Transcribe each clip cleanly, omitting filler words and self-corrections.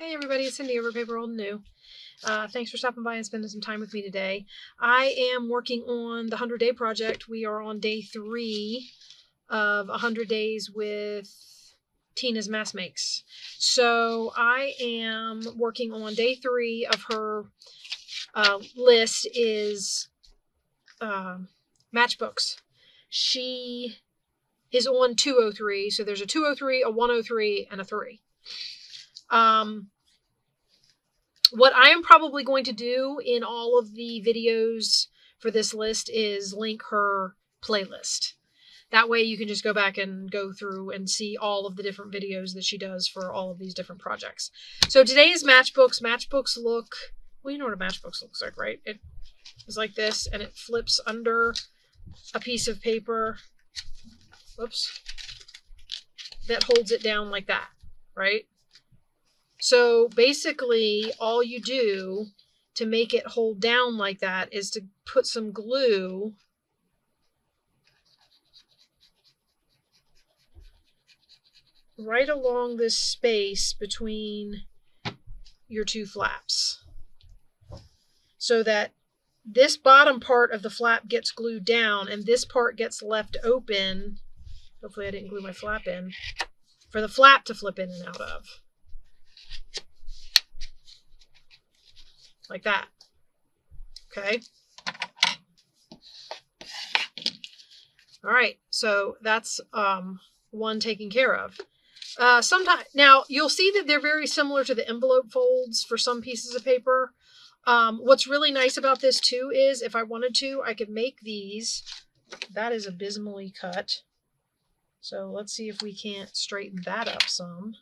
Hey everybody, it's Cindy over paper.old.new. Thanks for stopping by and spending some time with me today. I am working on the 100-day project. We are on day 3 of 100 days with Tina's Mass Makes. So I am working on day 3 of her list is Matchbooks. She is on 203, so there's a 203, a 103, and a 3. What I am probably going to do in all of the videos for this list is link her playlist. That way you can just go back and go through and see all of the different videos that she does for all of these different projects. So today is Matchbooks. Matchbooks look, well, you know what a Matchbooks looks like, right? It is like this, and it flips under a piece of paper, whoops, that holds it down like that, right? So basically all you do to make it hold down like that is to put some glue right along this space between your two flaps so that this bottom part of the flap gets glued down and this part gets left open. Hopefully I didn't glue my flap in for the flap to flip in and out of. Like that. Okay. All right. So that's one taken care of. Sometimes now you'll see that they're very similar to the envelope folds for some pieces of paper. What's really nice about this too is if I wanted to, I could make these. That is abysmally cut. So let's see if we can't straighten that up some.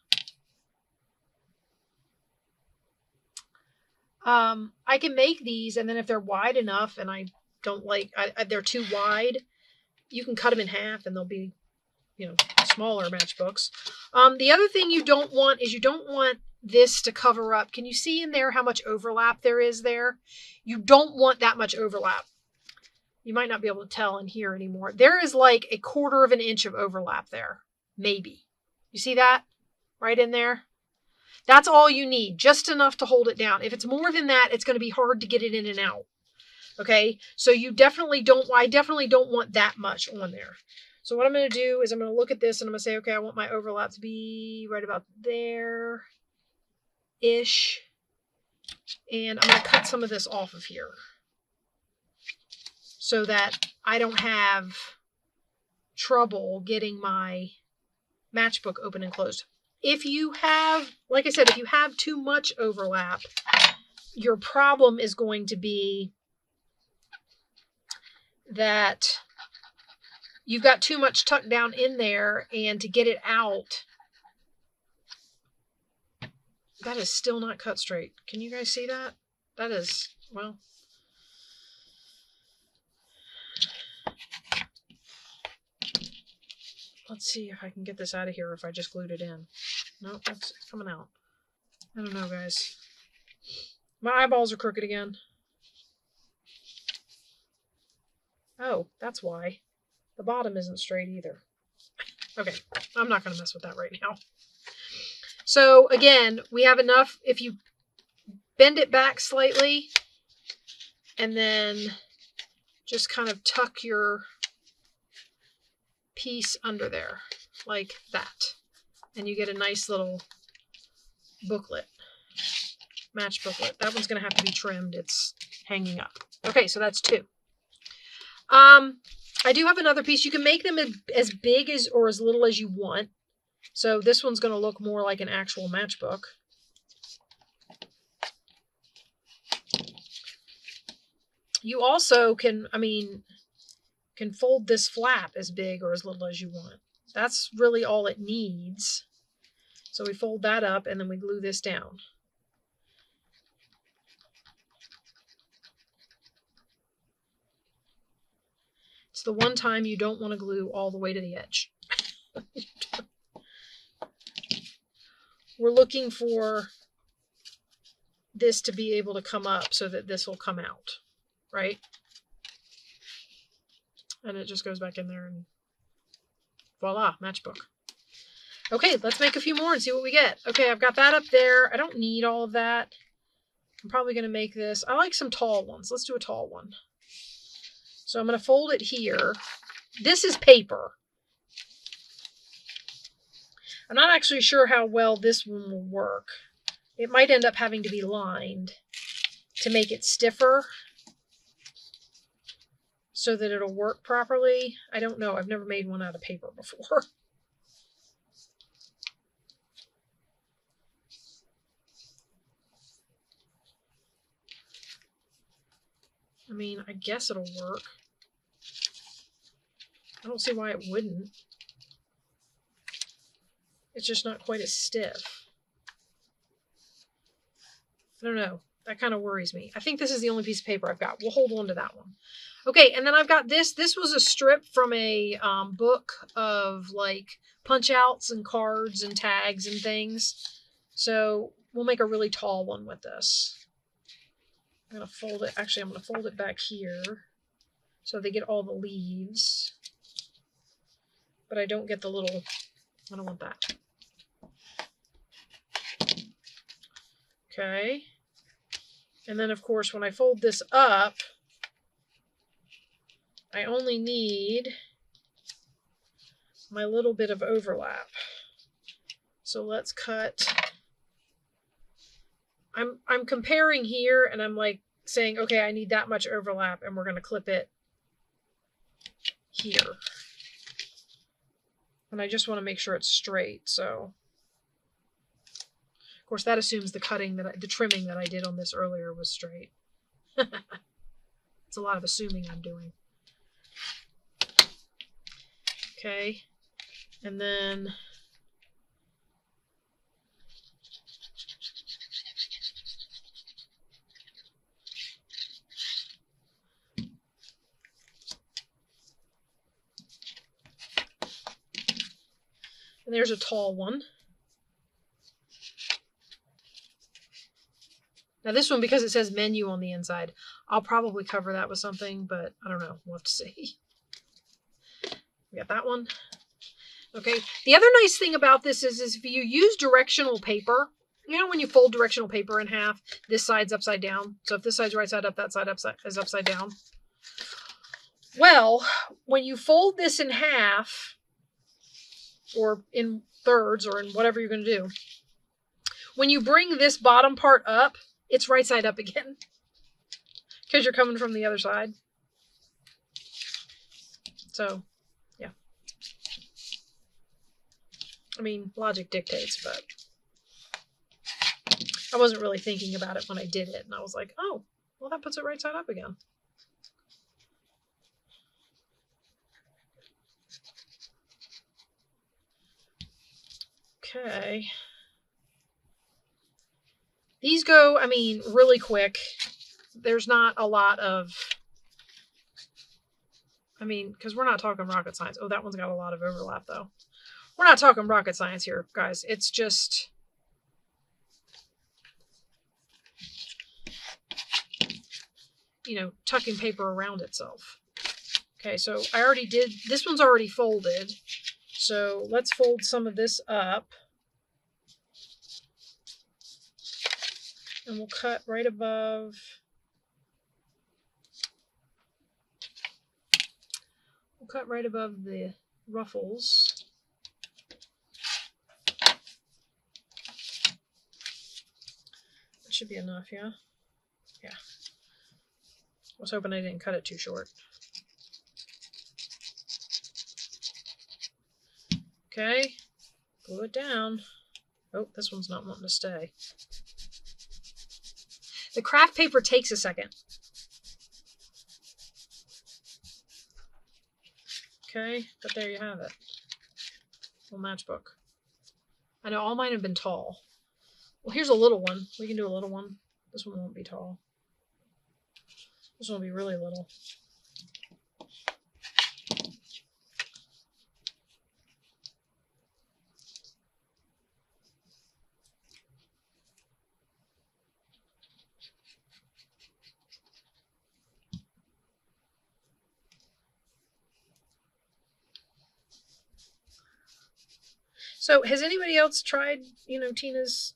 I can make these, and then if they're wide enough and I don't like, they're too wide, you can cut them in half and they'll be, smaller matchbooks. The other thing you don't want is you don't want this to cover up. Can you see in there how much overlap there is there? You don't want that much overlap. You might not be able to tell in here anymore. There is like 1/4 of an inch of overlap there. Maybe. You see that? Right in there? That's all you need, just enough to hold it down. If it's more than that, it's going to be hard to get it in and out. Okay, so I definitely don't want that much on there. So what I'm going to do is I'm going to look at this and I'm going to say, okay, I want my overlap to be right about there-ish. And I'm going to cut some of this off of here so that I don't have trouble getting my matchbook open and closed. If you have, like I said, if you have too much overlap, your problem is going to be that you've got too much tucked down in there, and to get it out, that is still not cut straight. Can you guys see that? That is, well, let's see if I can get this out of here if I just glued it in. Nope, that's coming out. I don't know, guys. My eyeballs are crooked again. Oh, that's why. The bottom isn't straight either. Okay, I'm not going to mess with that right now. So again, we have enough. If you bend it back slightly and then just kind of tuck your piece under there like that, and you get a nice little booklet, match booklet. That one's going to have to be trimmed. It's hanging up. Okay, so that's 2. I do have another piece. You can make them as big as or as little as you want. So this one's going to look more like an actual matchbook. You also can fold this flap as big or as little as you want. That's really all it needs. So we fold that up and then we glue this down. It's the one time you don't want to glue all the way to the edge. We're looking for this to be able to come up so that this will come out, right? And it just goes back in there and voila, matchbook. Okay, let's make a few more and see what we get. Okay, I've got that up there. I don't need all of that. I'm probably going to make this. I like some tall ones. Let's do a tall one. So I'm going to fold it here. This is paper. I'm not actually sure how well this one will work. It might end up having to be lined to make it stiffer so that it'll work properly. I don't know. I've never made one out of paper before. I mean, I guess it'll work. I don't see why it wouldn't. It's just not quite as stiff. I don't know. That kind of worries me. I think this is the only piece of paper I've got. We'll hold on to that one. Okay, and then I've got this. This was a strip from a book of like punch outs and cards and tags and things. So we'll make a really tall one with this. I'm going to fold it. Actually, I'm going to fold it back here so they get all the leaves. But I don't get the little, I don't want that. Okay. And then, of course, when I fold this up, I only need my little bit of overlap. So let's cut. I'm comparing here, and I'm like saying, okay, I need that much overlap, and we're going to clip it here. And I just want to make sure it's straight. So, of course, that assumes the trimming that I did on this earlier was straight. It's a lot of assuming I'm doing. Okay, and then there's a tall one. Now this one, because it says menu on the inside, I'll probably cover that with something, but I don't know. We'll have to see. We got that one. Okay. The other nice thing about this is if you use directional paper, you know when you fold directional paper in half, this side's upside down. So if this side's right side up, that side is upside down. Well, when you fold this in half, or in thirds, or in whatever you're going to do, when you bring this bottom part up, it's right side up again because you're coming from the other side. So, yeah. I mean, logic dictates, but I wasn't really thinking about it when I did it. And I was like, oh, well, that puts it right side up again. Okay. These go, I mean, really quick. There's not a lot of, I mean, because we're not talking rocket science. Oh, that one's got a lot of overlap, though. We're not talking rocket science here, guys. It's just, you know, tucking paper around itself. Okay, so I already did, this one's already folded. So let's fold some of this up. And we'll cut right above. We'll cut right above the ruffles. That should be enough, yeah? Yeah. I was hoping I didn't cut it too short. Okay. Glue it down. Oh, this one's not wanting to stay. The craft paper takes a second. Okay, but there you have it. Little matchbook. I know all mine have been tall. Well, here's a little one. We can do a little one. This one won't be tall. This one will be really little. So has anybody else tried, Tina's?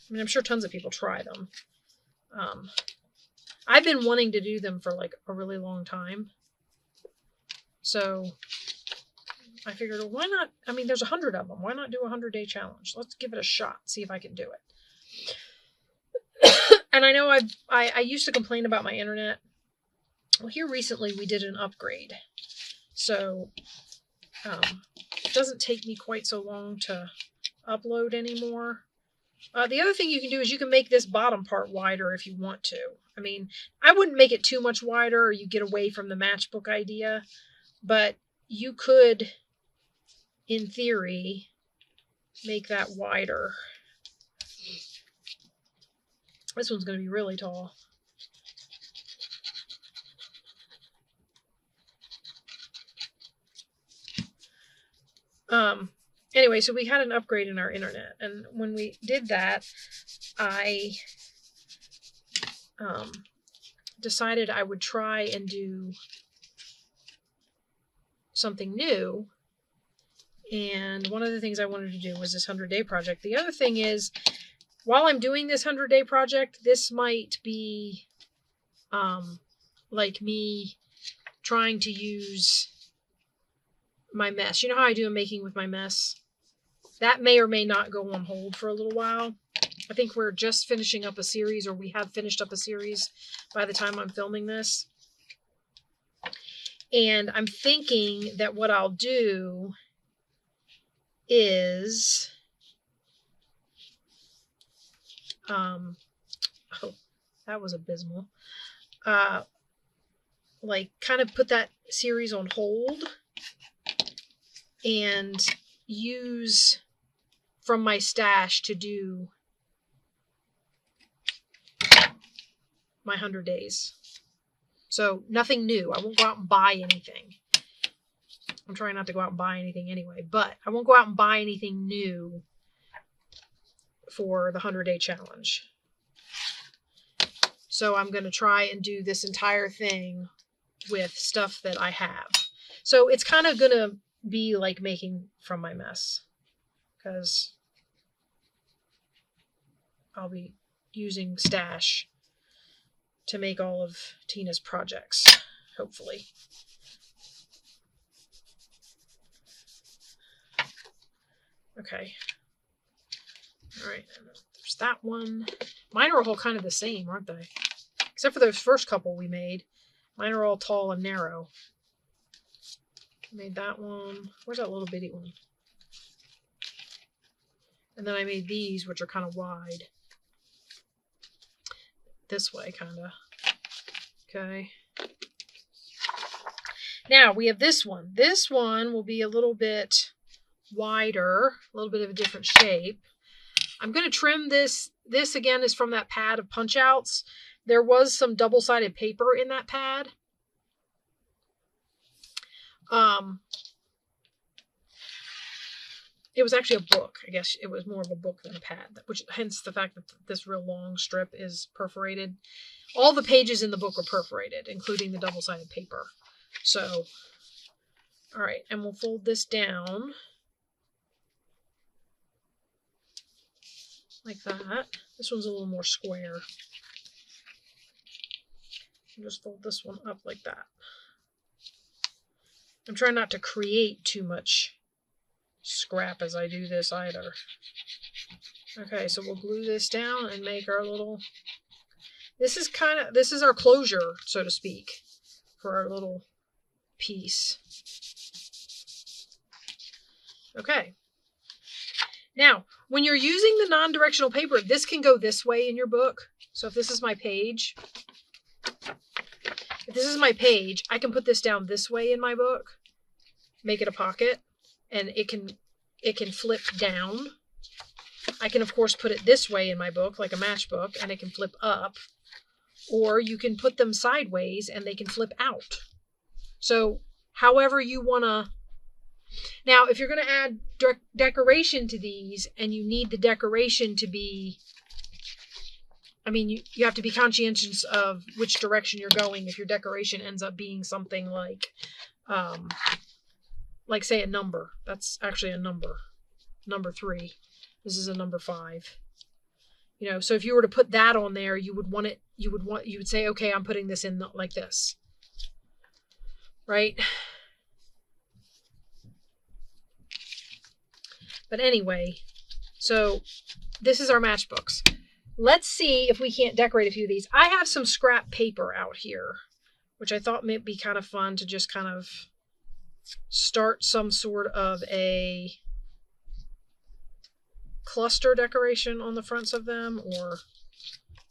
I mean, I'm sure tons of people try them. I've been wanting to do them for like a really long time. So I figured, well, why not? I mean, there's 100 of them. Why not do a 100-day challenge? Let's give it a shot. See if I can do it. And I know I used to complain about my internet. Well, here recently we did an upgrade. So it doesn't take me quite so long to upload anymore. The other thing you can do is you can make this bottom part wider if you want to. I mean, I wouldn't make it too much wider or you get away from the matchbook idea, but you could, in theory, make that wider. This one's going to be really tall. Anyway, so we had an upgrade in our internet, and when we did that, I decided I would try and do something new. And one of the things I wanted to do was this 100-day project. The other thing is, while I'm doing this 100-day project, this might be like me trying to use my mess. You know how I do a making with my mess? That may or may not go on hold for a little while. I think we're just finishing up a series, or we have finished up a series by the time I'm filming this. And I'm thinking that what I'll do is, oh, that was abysmal. Like kind of put that series on hold and use from my stash to do my 100 days. So nothing new. I won't go out and buy anything. I'm trying not to go out and buy anything anyway, but I won't go out and buy anything new for the 100-day challenge. So I'm going to try and do this entire thing with stuff that I have. So it's kind of going to be like making from my mess, because I'll be using stash to make all of Tina's projects, hopefully. Okay. All right. There's that one. Mine are all kind of the same, aren't they? Except for those first couple we made. Mine are all tall and narrow. Made that one. Where's that little bitty one? And then I made these, which are kind of wide. This way, kind of. Okay. Now, we have this one. This one will be a little bit wider, a little bit of a different shape. I'm going to trim this. This, again, is from that pad of punch-outs. There was some double-sided paper in that pad. It was actually a book. I guess it was more of a book than a pad, which hence the fact that this real long strip is perforated. All the pages in the book are perforated, including the double-sided paper. So, all right, and we'll fold this down like that. This one's a little more square. And just fold this one up like that. I'm trying not to create too much scrap as I do this either. Okay, so we'll glue this down and make our little, this is our closure, so to speak, for our little piece. Okay. Now, when you're using the non-directional paper, this can go this way in your book. So if this is my page, I can put this down this way in my book, make it a pocket, and it can flip down. I can, of course, put it this way in my book, like a matchbook, and it can flip up. Or you can put them sideways, and they can flip out. So however you want to. Now, if you're going to add decoration to these, and you need the decoration to be, I mean, you have to be conscientious of which direction you're going. If your decoration ends up being something like say a number. That's actually a number. number 3. This is a number 5. You know, so if you were to put that on there, you would say, okay, I'm putting this in like this. Right? But anyway, so this is our matchbooks. Let's see if we can't decorate a few of these. I have some scrap paper out here, which I thought might be kind of fun to just kind of start some sort of a cluster decoration on the fronts of them, or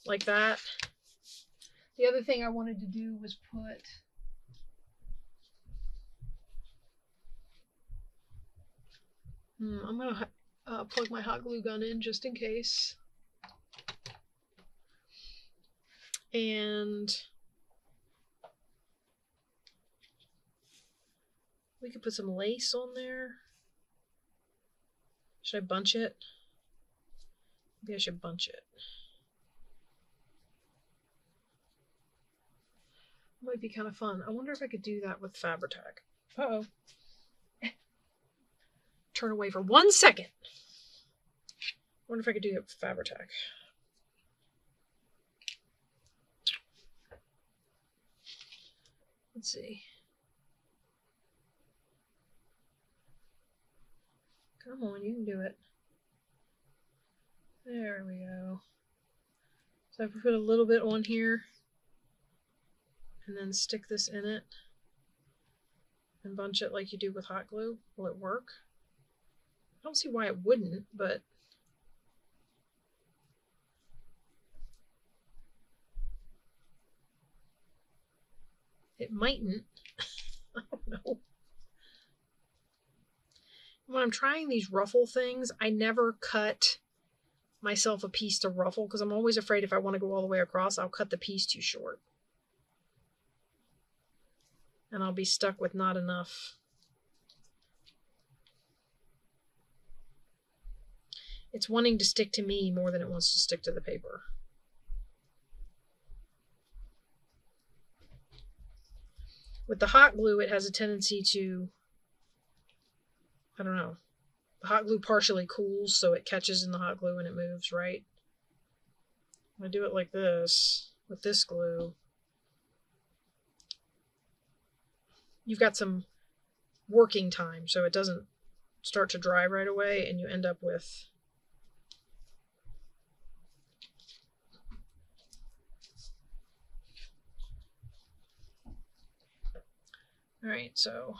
like that. The other thing I wanted to do was put I'm going to plug my hot glue gun in just in case. And we could put some lace on there. Should I bunch it? Maybe I should bunch it. Might be kind of fun. I wonder if I could do that with Fabri-Tac. Uh-oh. Turn away for 1 second. I wonder if I could do it with Fabri-Tac. Let's see. Come on, you can do it. There we go. So I put a little bit on here and then stick this in it and bunch it like you do with hot glue. Will it work? I don't see why it wouldn't, but it mightn't. I don't know. When I'm trying these ruffle things, I never cut myself a piece to ruffle because I'm always afraid if I want to go all the way across, I'll cut the piece too short. And I'll be stuck with not enough. It's wanting to stick to me more than it wants to stick to the paper. With the hot glue, it has a tendency to, I don't know, the hot glue partially cools, so it catches in the hot glue and it moves, right? When I do it like this, with this glue, you've got some working time, so it doesn't start to dry right away, and you end up with all right, so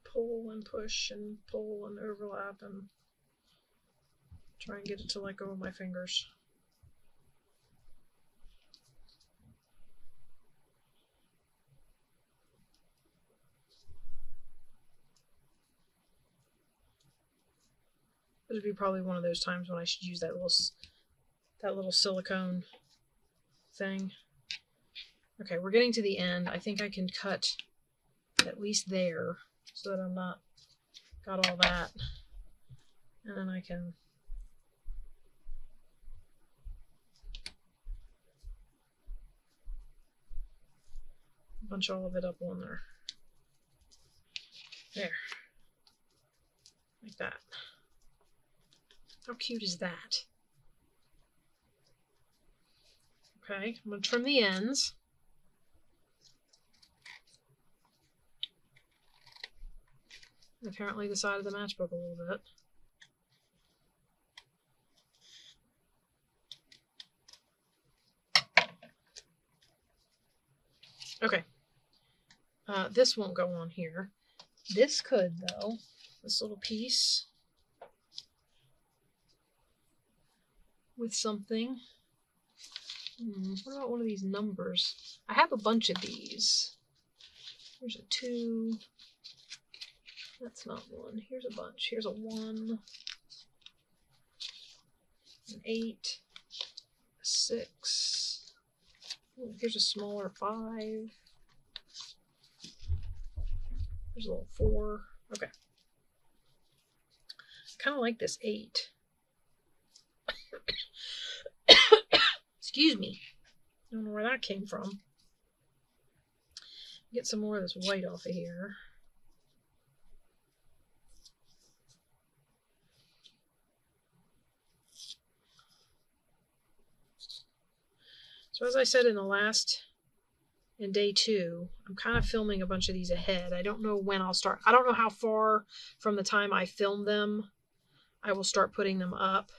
pull and push and pull and overlap and try and get it to let go of my fingers. This would be probably one of those times when I should use that little silicone thing. Okay, we're getting to the end. I think I can cut at least there so that I'm not got all that. And then I can bunch all of it up on there. There. Like that. How cute is that? Okay, I'm going to trim the ends. Apparently the side of the matchbook a little bit. Okay. This won't go on here. This could, though. This little piece. With something. What about one of these numbers? I have a bunch of these. Here's a 2. That's not 1. Here's a bunch. Here's a 1. An 8. A 6. Ooh, here's a smaller 5. There's a little 4. Okay. Kind of like this 8. Excuse me. I don't know where that came from. Get some more of this white off of here. So as I said in day 2, I'm kind of filming a bunch of these ahead. I don't know when I'll start. I don't know how far from the time I film them I will start putting them up.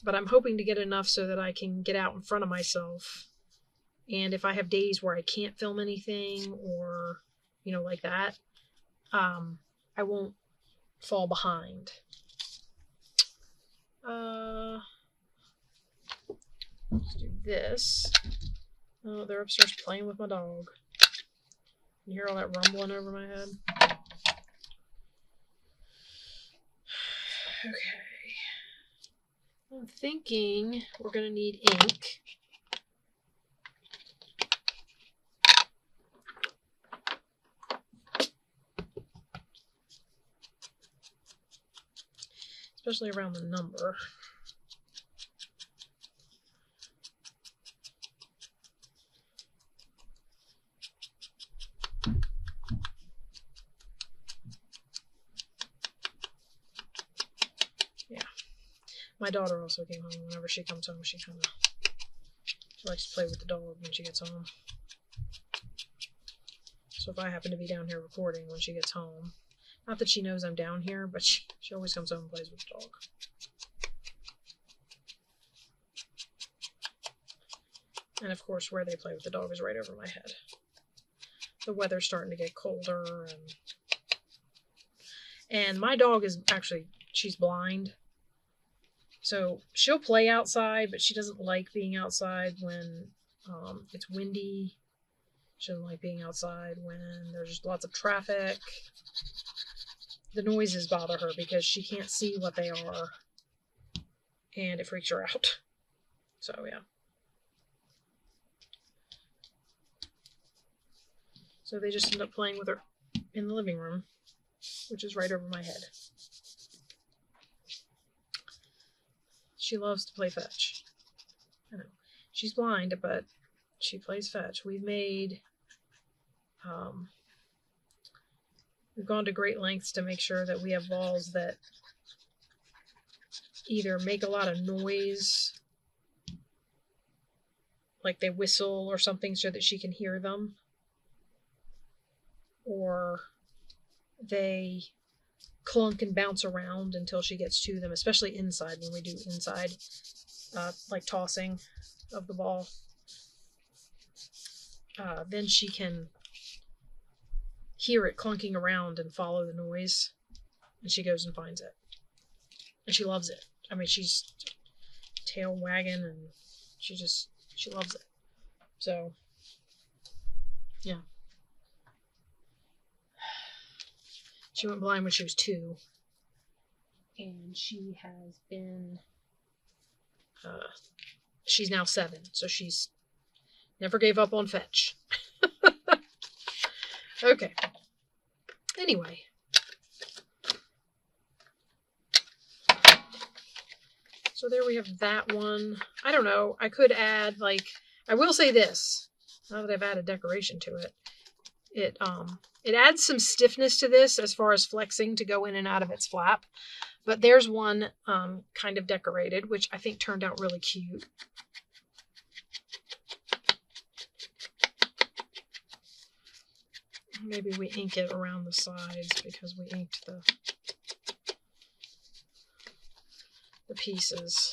But I'm hoping to get enough so that I can get out in front of myself. And if I have days where I can't film anything or, like that, I won't fall behind. Let's do this. Oh, they're upstairs playing with my dog. You hear all that rumbling over my head? Okay. I'm thinking we're going to need ink. Especially around the number. Yeah. My daughter also came home. Whenever she comes home, she likes to play with the dog when she gets home. So if I happen to be down here recording when she gets home, not that she knows I'm down here, but she always comes home and plays with the dog. And of course, where they play with the dog is right over my head. The weather's starting to get colder, and my dog is actually, she's blind. So she'll play outside, but she doesn't like being outside when it's windy. She doesn't like being outside when there's lots of traffic. The noises bother her because she can't see what they are, and it freaks her out. So, yeah. So they just end up playing with her in the living room, which is right over my head. She loves to play fetch. I know. She's blind, but she plays fetch. We've gone to great lengths to make sure that we have balls that either make a lot of noise, like they whistle or something so that she can hear them, or they clunk and bounce around until she gets to them, especially inside when we do inside, like tossing of the ball. Then she can hear it clunking around and follow the noise, and she goes and finds it. And she loves it. I mean, she's tail wagging, and she loves it. So, yeah. She went blind when she was 2. And she has been, she's now 7. So she's never gave up on fetch. Okay. Anyway. So there we have that one. I don't know. I could add, I will say this. Now that I've added decoration to it. It adds some stiffness to this as far as flexing to go in and out of its flap. But there's one kind of decorated, which I think turned out really cute. Maybe we ink it around the sides because we inked the pieces.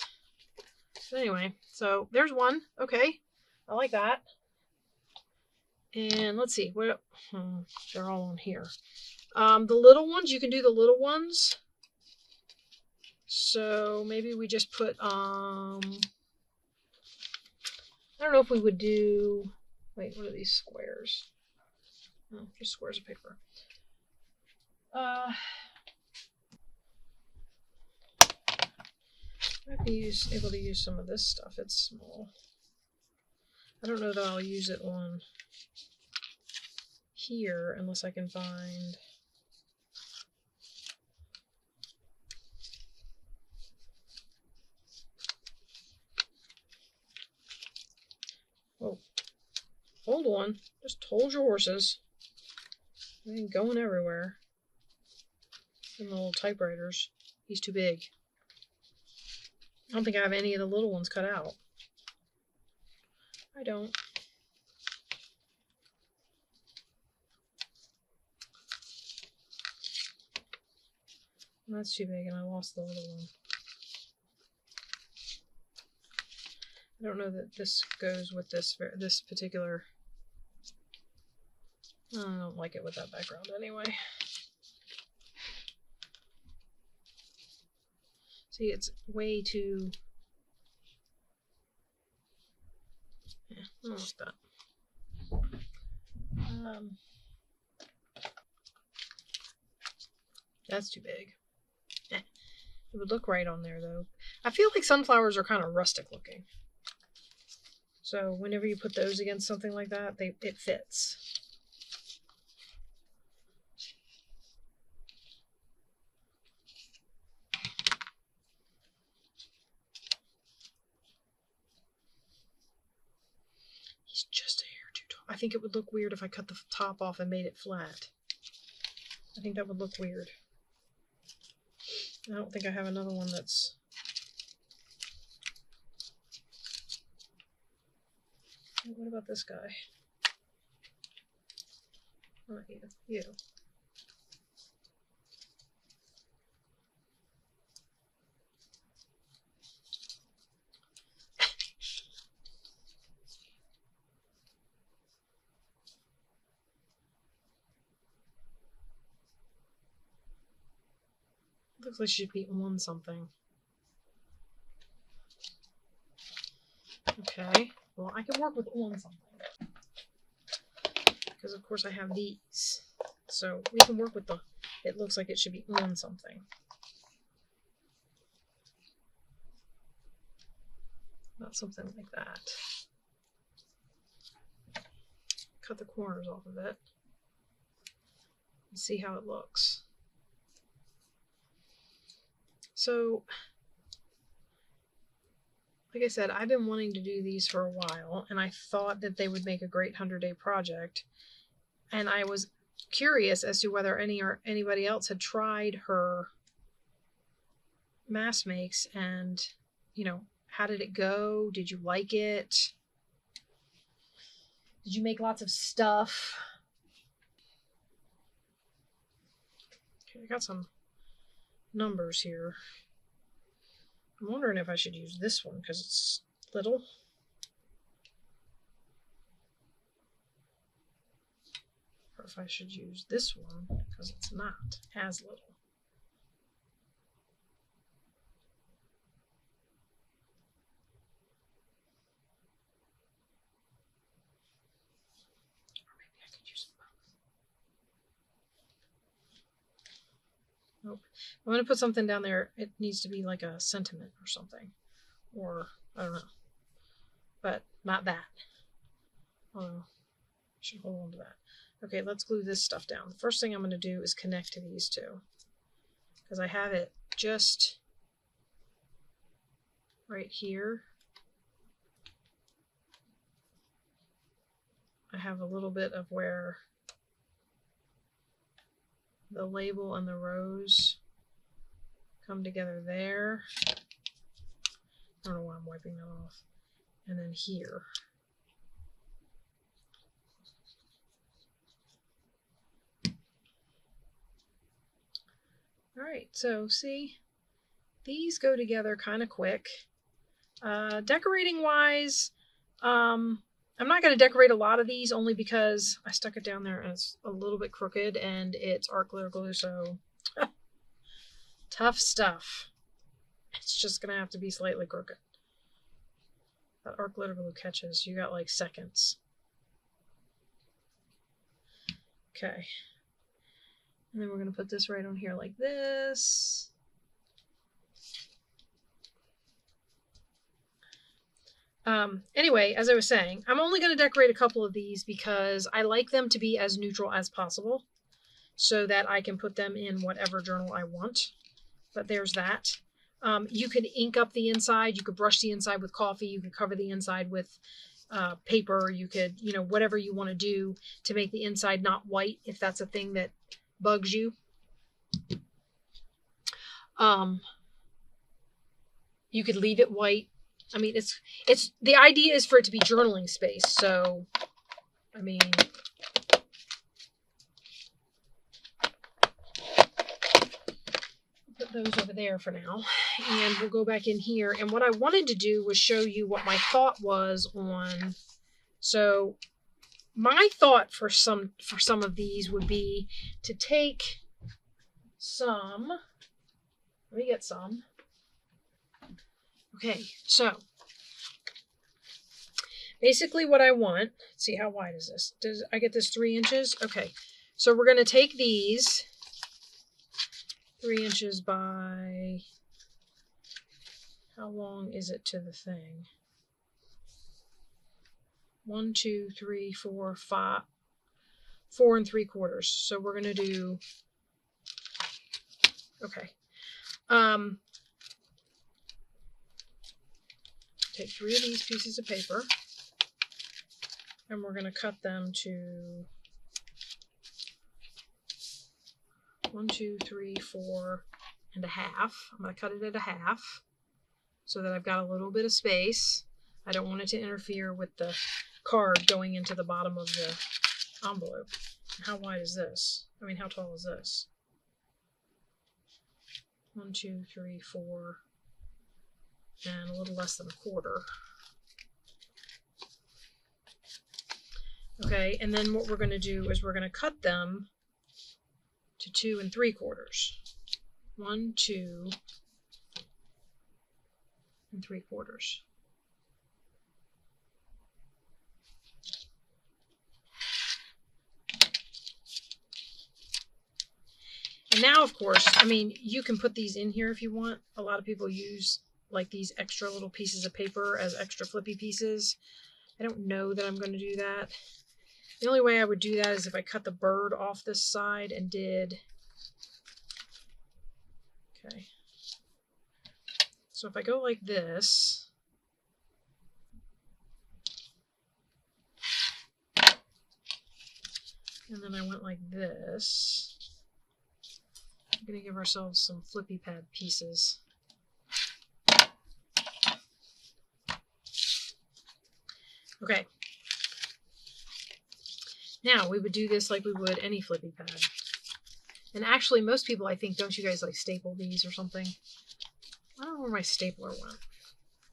But anyway, so there's one. Okay, I like that. And let's see, they're all on here. The little ones, you can do the little ones. So maybe we just put, I don't know if we would do, wait, what are these squares? Oh, just squares of paper. Might be able to use some of this stuff. It's small. I don't know that I'll use it on here unless I can find. Oh, Hold on. Just hold your horses. They ain't going everywhere. And the little typewriters. He's too big. I don't think I have any of the little ones cut out. I don't. That's too big, and I lost the little one. I don't know that this goes with this particular. I don't like it with that background anyway. See, it's way too. Yeah, I don't like that. That's too big. It would look right on there, though. I feel like sunflowers are kind of rustic looking. So whenever you put those against something like that, it fits. He's just a hair too tall. I think it would look weird if I cut the top off and made it flat. I think that would look weird. I don't think I have another one that's... What about this guy? Not you. You. Looks like she should be on something. Okay, well, I can work with on something. Because, of course, I have these. So we can work with the, it looks like it should be on something. Not something like that. Cut the corners off of it. And see how it looks. So, like I said, I've been wanting to do these for a while, and I thought that they would make a great 100-day project. And I was curious as to whether anybody else had tried her mass makes, and, you know, how did it go? Did you like it? Did you make lots of stuff? Okay, I got some numbers here. I'm wondering if I should use this one because it's little. Or if I should use this one because it's not as little. Or maybe I could use both. Nope. I'm going to put something down there. It needs to be like a sentiment or something. Or, I don't know. But not that. Oh, I should hold on to that. Okay, let's glue this stuff down. The first thing I'm going to do is connect to these two. Because I have it just right here. I have a little bit of where the label and the rose come together there. I don't know why I'm wiping that off. And then here. All right, so see, these go together kind of quick. Decorating wise, I'm not going to decorate a lot of these only because I stuck it down there and it's a little bit crooked and it's art glitter glue, so tough stuff. It's just going to have to be slightly crooked. That art glitter glue catches. You got like seconds. Okay. And then we're going to put this right on here like this. Anyway, as I was saying, I'm only going to decorate a couple of these because I like them to be as neutral as possible so that I can put them in whatever journal I want. But there's that. You could ink up the inside. You could brush the inside with coffee. You could cover the inside with paper. You could, whatever you want to do to make the inside not white, if that's a thing that bugs you. You could leave it white. I mean, it's the idea is for it to be journaling space. So, I mean, put those over there for now, and we'll go back in here. And what I wanted to do was show you what my thought was on. So, my thought for some of these would be to take some. Let me get some. Okay, so basically what I want, let's see, how wide is this? Does I get this 3 inches? Okay, so we're going to take these 3 inches by, how long is it to the thing? 1, 2, 3, 4, 5, 4 3/4. So we're going to do, okay. Take 3 of these pieces of paper, and we're going to cut them to 1, 2, 3, 4 and a half. I'm going to cut it at a half so that I've got a little bit of space. I don't want it to interfere with the card going into the bottom of the envelope. How wide is this? I mean, how tall is this? 1, 2, 3, 4, and a little less than 1/4. Okay, and then what we're going to do is we're going to cut them to 2 3/4. 1, 2 3/4. And now, of course, I mean, you can put these in here if you want. A lot of people use like these extra little pieces of paper as extra flippy pieces. I don't know that I'm going to do that. The only way I would do that is if I cut the bird off this side and did, okay. So if I go like this, and then I went like this, I'm going to give ourselves some flippy pad pieces. Okay. Now we would do this like we would any flippy pad. And actually, most people, I think, don't you guys like staple these or something? I don't know where my stapler went,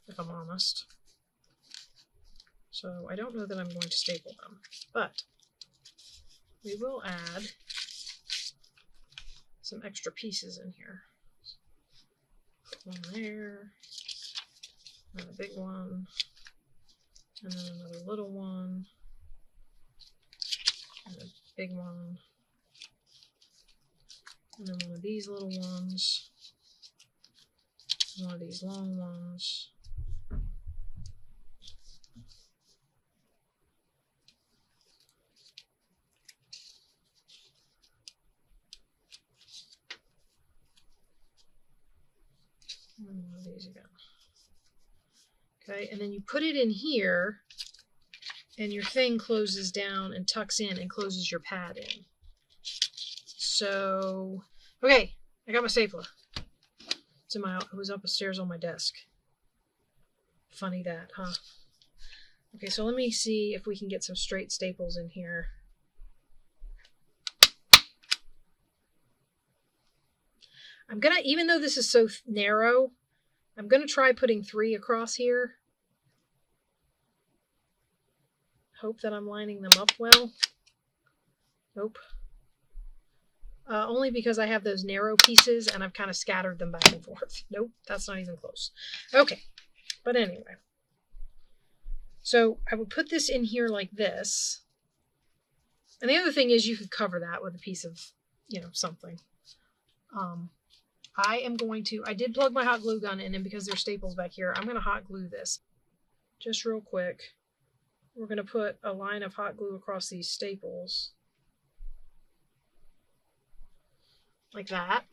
if I'm honest. So I don't know that I'm going to staple them, but we will add some extra pieces in here. Put one there, and a big one, and then another little one, and a big one, and then one of these little ones, and one of these long ones. And one of these again. Okay, and then you put it in here, and your thing closes down and tucks in and closes your pad in. So, okay, I got my stapler. It was upstairs on my desk. Funny that, huh? Okay, so let me see if we can get some straight staples in here. I'm gonna, even though this is so narrow, I'm gonna try putting 3 across here. Hope that I'm lining them up well. Nope. Only because I have those narrow pieces and I've kind of scattered them back and forth. Nope, that's not even close. Okay, but anyway. So I would put this in here like this. And the other thing is you could cover that with a piece of, something. I did plug my hot glue gun in, and because there's staples back here, I'm going to hot glue this. Just real quick. We're going to put a line of hot glue across these staples. Like that.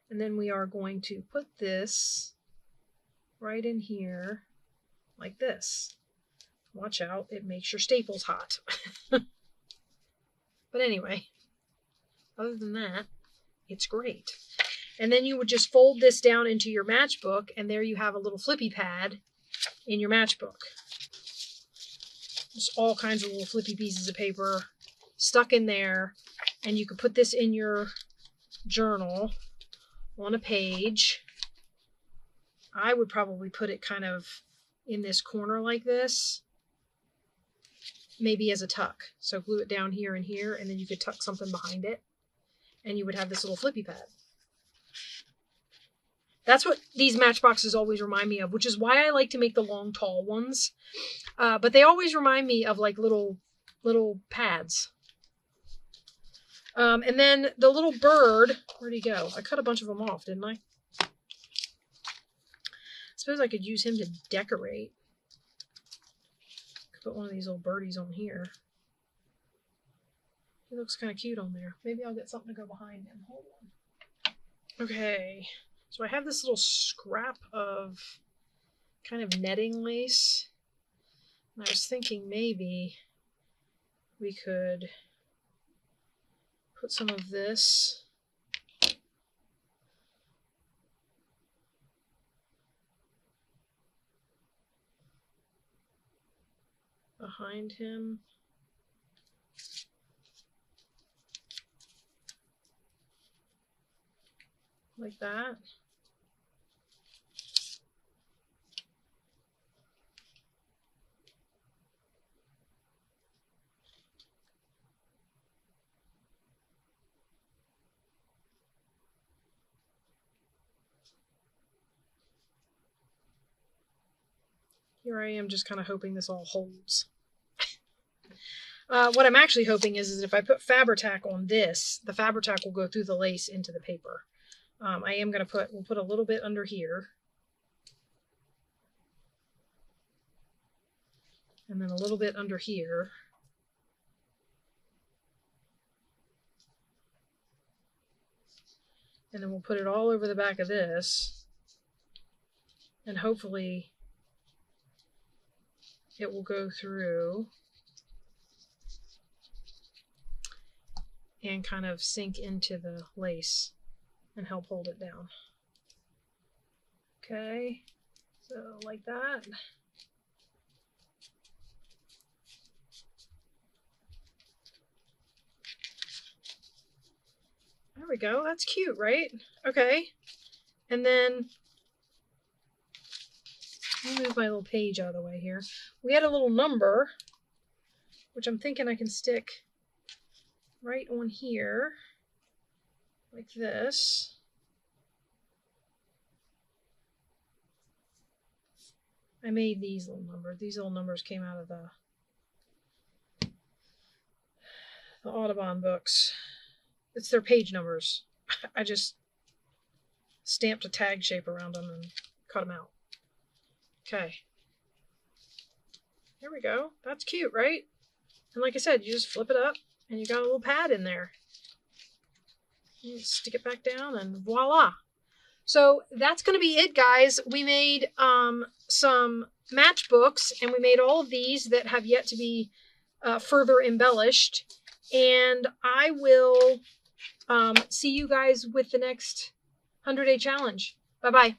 And then we are going to put this right in here like this. Watch out, it makes your staples hot. But anyway, other than that, it's great. And then you would just fold this down into your matchbook, and there you have a little flippy pad in your matchbook. Just all kinds of little flippy pieces of paper stuck in there, and you could put this in your journal on a page. I would probably put it kind of in this corner like this, maybe as a tuck. So glue it down here and here, and then you could tuck something behind it, and you would have this little flippy pad. That's what these matchboxes always remind me of, which is why I like to make the long, tall ones. But they always remind me of like little pads. And then the little bird, where'd he go? I cut a bunch of them off, didn't I? I suppose I could use him to decorate. Could put one of these little birdies on here. He looks kind of cute on there. Maybe I'll get something to go behind him. Hold on. Okay. So I have this little scrap of kind of netting lace. And I was thinking maybe we could put some of this behind him. Like that. Here I am just kind of hoping this all holds. What I'm actually hoping is if I put Fabri-Tac on this, the Fabri-Tac will go through the lace into the paper. I am going to we'll put a little bit under here. And then a little bit under here. And then we'll put it all over the back of this. And hopefully it will go through and kind of sink into the lace and help hold it down. Okay, so like that. There we go, that's cute, right? Okay, and then I'll move my little page out of the way here. We had a little number, which I'm thinking I can stick right on here, like this. I made these little numbers. These little numbers came out of the Audubon books. It's their page numbers. I just stamped a tag shape around them and cut them out. Okay. There we go. That's cute, right? And like I said, you just flip it up and you got a little pad in there. You stick it back down and voila. So that's going to be it, guys. We made some matchbooks, and we made all of these that have yet to be further embellished. And I will see you guys with the next 100-day challenge. Bye-bye.